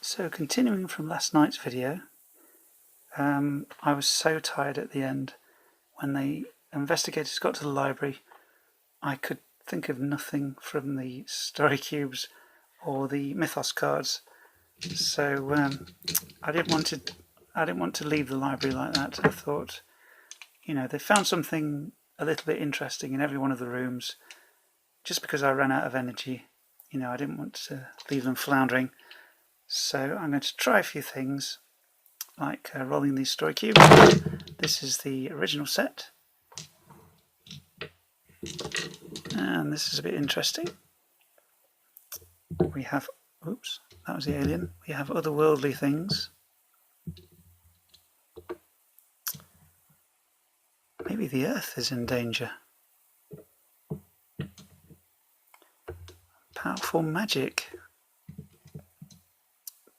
So continuing from last night's video, I was so tired at the end. When the investigators got to the library, I could think of nothing from the story cubes or the mythos cards. So I didn't want to leave the library like that. I thought, they found something a little bit interesting in every one of the rooms. Just because I ran out of energy, I didn't want to leave them floundering. So I'm going to try a few things, like rolling these story cubes. This is the original set, and this is a bit interesting. We have, oops, that was the alien. We have otherworldly things. Maybe the Earth is in danger. Powerful magic.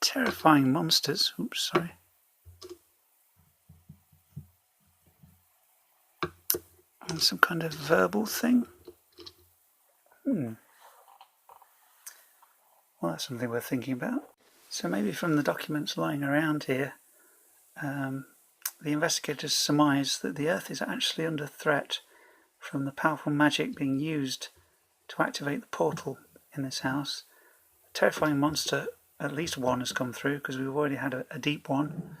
Terrifying monsters. Oops, sorry. And some kind of verbal thing. Well, that's something worth thinking about. So maybe from the documents lying around here, the investigators surmise that the Earth is actually under threat from the powerful magic being used to activate the portal in this house. A terrifying monster, at least one, has come through, because we've already had a deep one,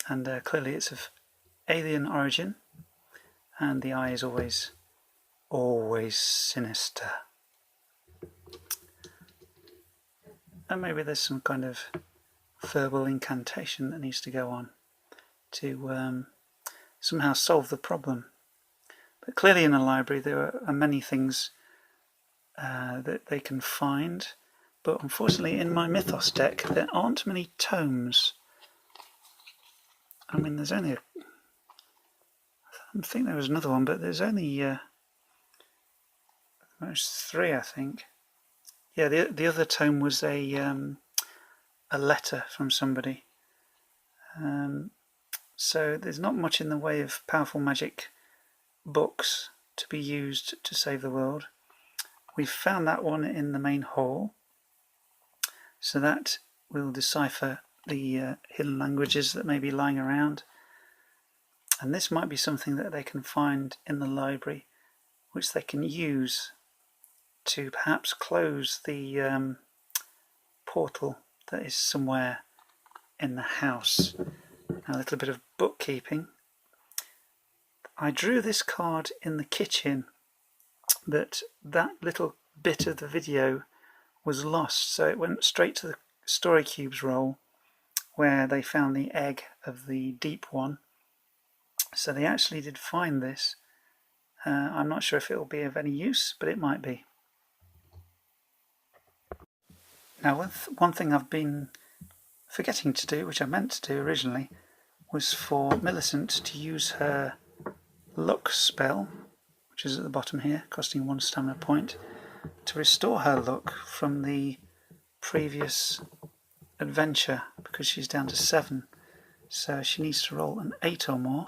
and clearly it's of alien origin, and the eye is always sinister. And maybe there's some kind of verbal incantation that needs to go on to somehow solve the problem. But clearly in a library there are many things that they can find, but unfortunately in my Mythos deck there aren't many tomes. I mean, there's only I think there was another one, but there's only most 3, I think. Yeah, the other tome was a letter from somebody. So there's not much in the way of powerful magic books to be used to save the world. We've found that one in the main hall, so that will decipher the hidden languages that may be lying around. And this might be something that they can find in the library, which they can use to perhaps close the portal that is somewhere in the house. Now, a little bit of bookkeeping. I drew this card in the kitchen, but that little bit of the video was lost, so it went straight to the story cubes roll where they found the egg of the deep one. So they actually did find this. I'm not sure if it will be of any use, but it might be. Now, one thing I've been forgetting to do, which I meant to do originally, was for Millicent to use her luck spell, which is at the bottom here, costing 1 stamina point, to restore her luck from the previous adventure, because she's down to 7. So she needs to roll an 8 or more.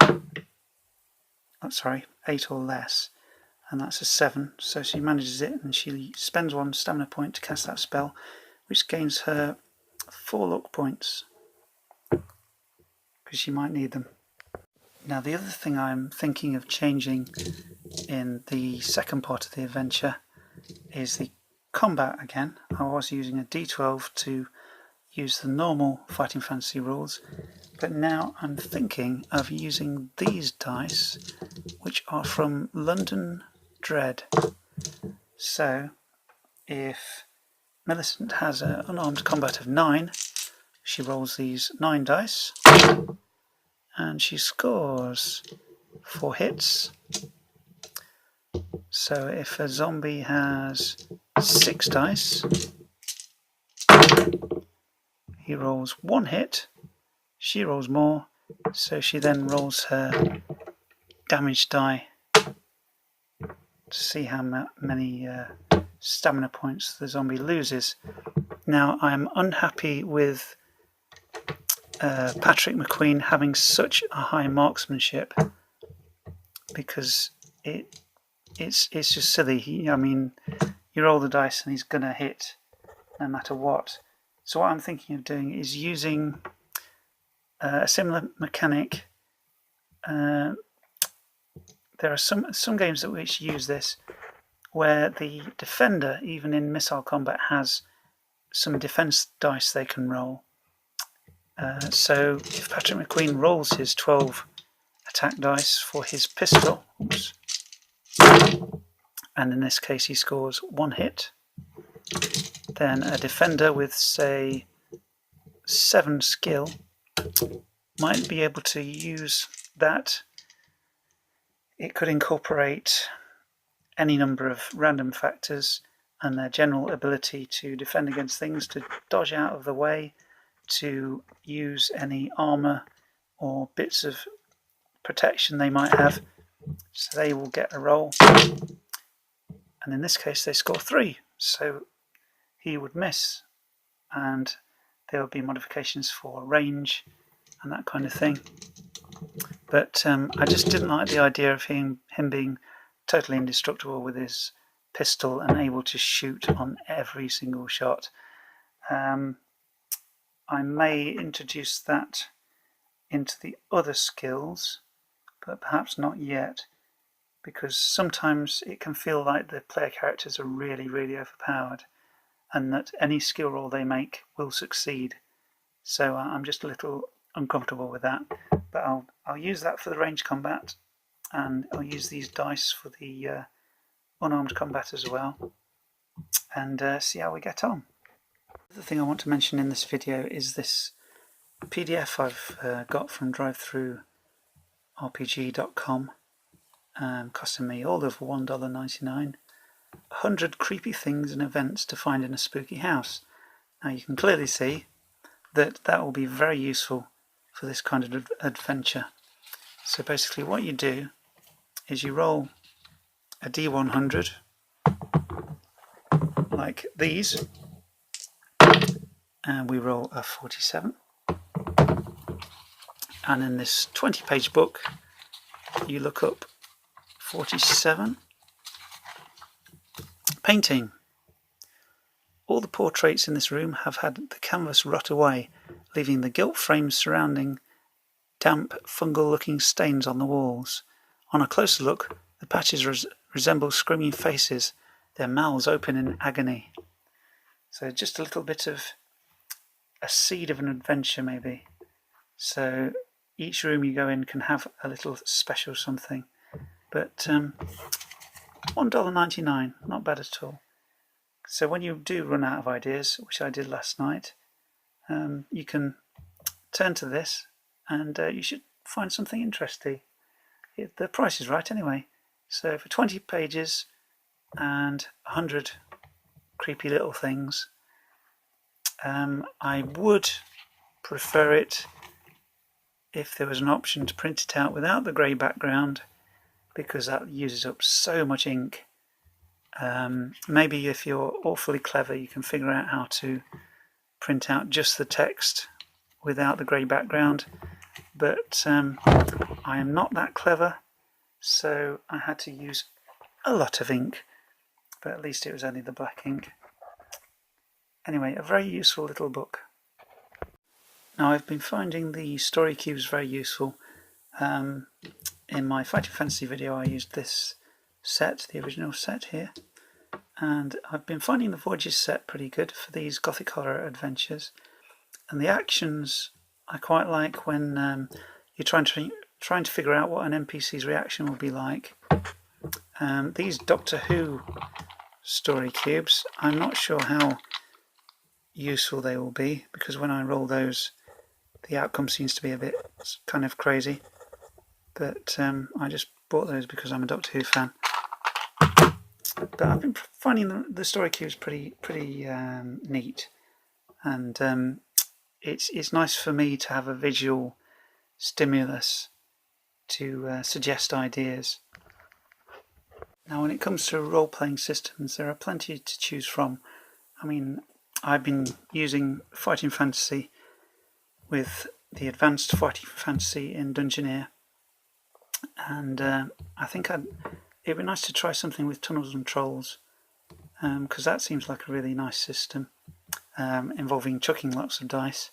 Oh, sorry, 8 or less, and that's a 7. So she manages it, and she spends 1 stamina point to cast that spell, which gains her 4 luck points, because she might need them. Now, the other thing I'm thinking of changing in the second part of the adventure is the combat again. I was using a D12 to use the normal Fighting Fantasy rules, but now I'm thinking of using these dice, which are from London Dread. So if Millicent has an unarmed combat of 9, she rolls these 9 dice and she scores 4 hits. So if a zombie has 6 dice, he rolls 1 hit, she rolls more, so she then rolls her damage die to see how many stamina points the zombie loses. Now, I am unhappy with Patrick McQueen having such a high marksmanship, because it's just silly. I mean, you roll the dice and he's going to hit no matter what. So what I'm thinking of doing is using a similar mechanic. There are some games that which use this, where the defender, even in missile combat, has some defense dice they can roll. So if Patrick McQueen rolls his 12 attack dice for his pistol, oops, and in this case he scores 1 hit, then a defender with, say, 7 skill might be able to use that. It could incorporate any number of random factors and their general ability to defend against things, to dodge out of the way, to use any armor or bits of protection they might have. So they will get a roll, and in this case they score 3, so he would miss, and there would be modifications for range and that kind of thing. But I just didn't like the idea of him being totally indestructible with his pistol and able to shoot on every single shot. I may introduce that into the other skills, but perhaps not yet, because sometimes it can feel like the player characters are really, really overpowered, and that any skill roll they make will succeed. So I'm just a little uncomfortable with that. But I'll use that for the range combat, and I'll use these dice for the unarmed combat as well, and see how we get on. The thing I want to mention in this video is this PDF I've got from DriveThruRPG.com, costing me all of $1.99. 100 creepy things and events to find in a spooky house. Now you can clearly see that will be very useful for this kind of adventure. So basically what you do is you roll a D100 like these, and we roll a 47, and in this 20-page book you look up 47. Painting. All the portraits in this room have had the canvas rot away, leaving the gilt frames surrounding damp, fungal-looking stains on the walls. On a closer look, the patches resemble screaming faces, their mouths open in agony. So just a little bit of a seed of an adventure, maybe. So each room you go in can have a little special something. But $1.99, not bad at all. So when you do run out of ideas, which I did last night, you can turn to this, and you should find something interesting. The price is right anyway. So for 20 pages and 100 creepy little things, I would prefer it if there was an option to print it out without the grey background, because that uses up so much ink. Maybe if you're awfully clever, you can figure out how to print out just the text without the grey background, but I am not that clever, so I had to use a lot of ink, but at least it was only the black ink. Anyway, a very useful little book. Now, I've been finding the story cubes very useful. In my Fighting Fantasy video I used this set, the original set here, and I've been finding the Voyages set pretty good for these gothic horror adventures. And the actions I quite like when you're trying to figure out what an NPC's reaction will be like. These Doctor Who story cubes, I'm not sure how useful they will be, because when I roll those the outcome seems to be a bit kind of crazy, but I just bought those because I'm a Doctor Who fan. But I've been finding the story cubes pretty neat, and it's nice for me to have a visual stimulus to suggest ideas. Now, when it comes to role-playing systems, there are plenty to choose from. I mean, I've been using Fighting Fantasy with the Advanced Fighting Fantasy in Dungeoneer, and I think it'd be nice to try something with Tunnels and Trolls, because that seems like a really nice system. involving chucking lots of dice.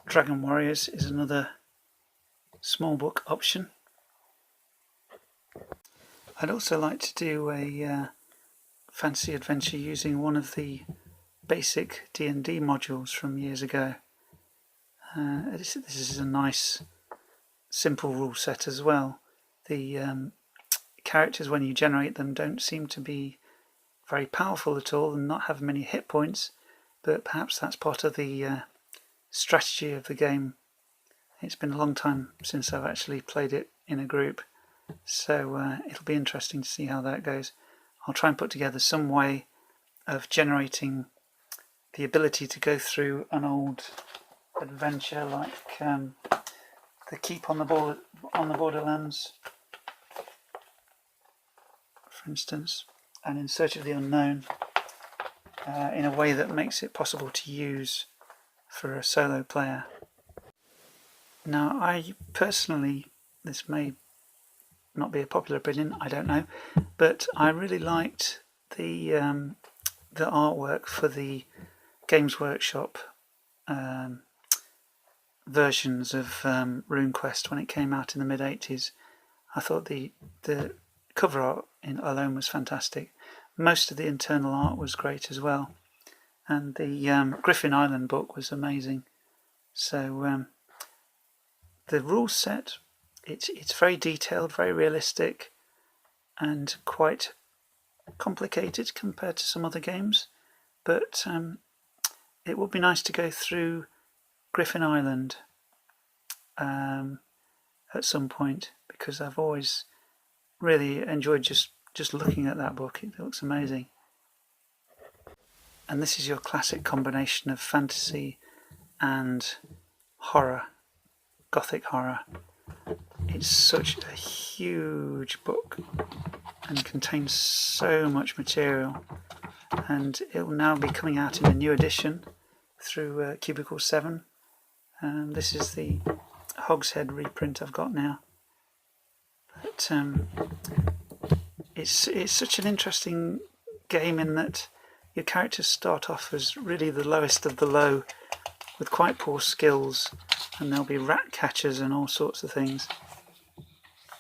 Dragon Warriors is another small book option. I'd also like to do a fantasy adventure using one of the basic D&D modules from years ago. This is a nice simple rule set as well. The characters, when you generate them, don't seem to be very powerful at all and not have many hit points, but perhaps that's part of the strategy of the game. It's been a long time since I've actually played it in a group, so it'll be interesting to see how that goes. I'll try and put together some way of generating the ability to go through an old adventure like the Keep on the Borderlands, for instance, and In Search of the Unknown, in a way that makes it possible to use for a solo player. Now, I personally, this may not be a popular opinion, I don't know, but I really liked the artwork for the Games Workshop versions of RuneQuest when it came out in the mid-80s. I thought the cover art alone was fantastic. Most of the internal art was great as well, and the Griffin Island book was amazing. So the rule set, it's very detailed, very realistic, and quite complicated compared to some other games, but it would be nice to go through Griffin Island at some point, because I've always really enjoyed just looking at that book. It looks amazing. And this is your classic combination of fantasy and horror, gothic horror. It's such a huge book and contains so much material, and it will now be coming out in a new edition through Cubicle 7. This is the Hogshead reprint I've got now. But it's such an interesting game in that your characters start off as really the lowest of the low with quite poor skills, and there'll be rat catchers and all sorts of things.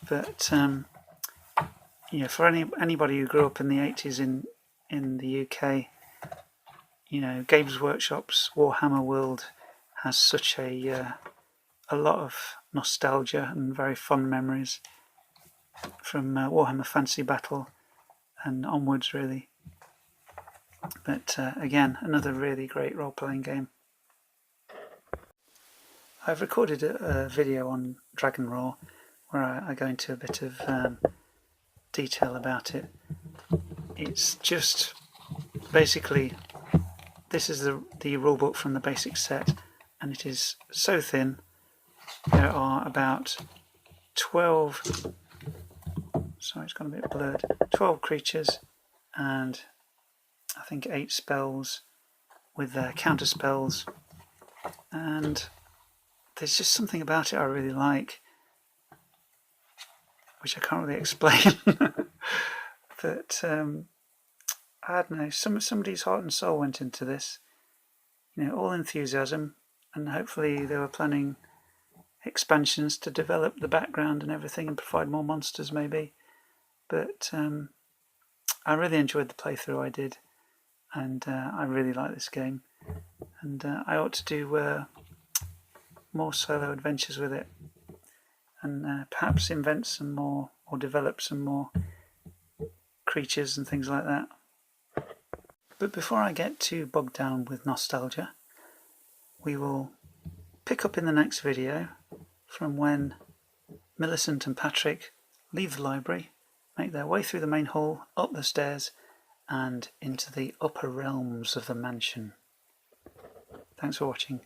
But for anybody who grew up in the 80s in the UK, Games Workshop's Warhammer World has such a lot of nostalgia and very fond memories from Warhammer Fantasy Battle and onwards, really. But again, another really great role-playing game. I've recorded a video on Dragon Roar where I go into a bit of detail about it. It's just basically, this is the rulebook from the basic set, and it is so thin. There are about 12, sorry, it's gone a bit blurred, 12 creatures and I think 8 spells with their counter spells, and there's just something about it I really like, which I can't really explain. But I don't know, somebody's heart and soul went into this, all enthusiasm, and hopefully they were planning expansions to develop the background and everything and provide more monsters maybe. But I really enjoyed the playthrough I did, and I really like this game, and I ought to do more solo adventures with it, and perhaps invent some more or develop some more creatures and things like that. But before I get too bogged down with nostalgia, we will pick up in the next video from when Millicent and Patrick leave the library, make their way through the main hall, up the stairs, and into the upper realms of the mansion. Thanks for watching.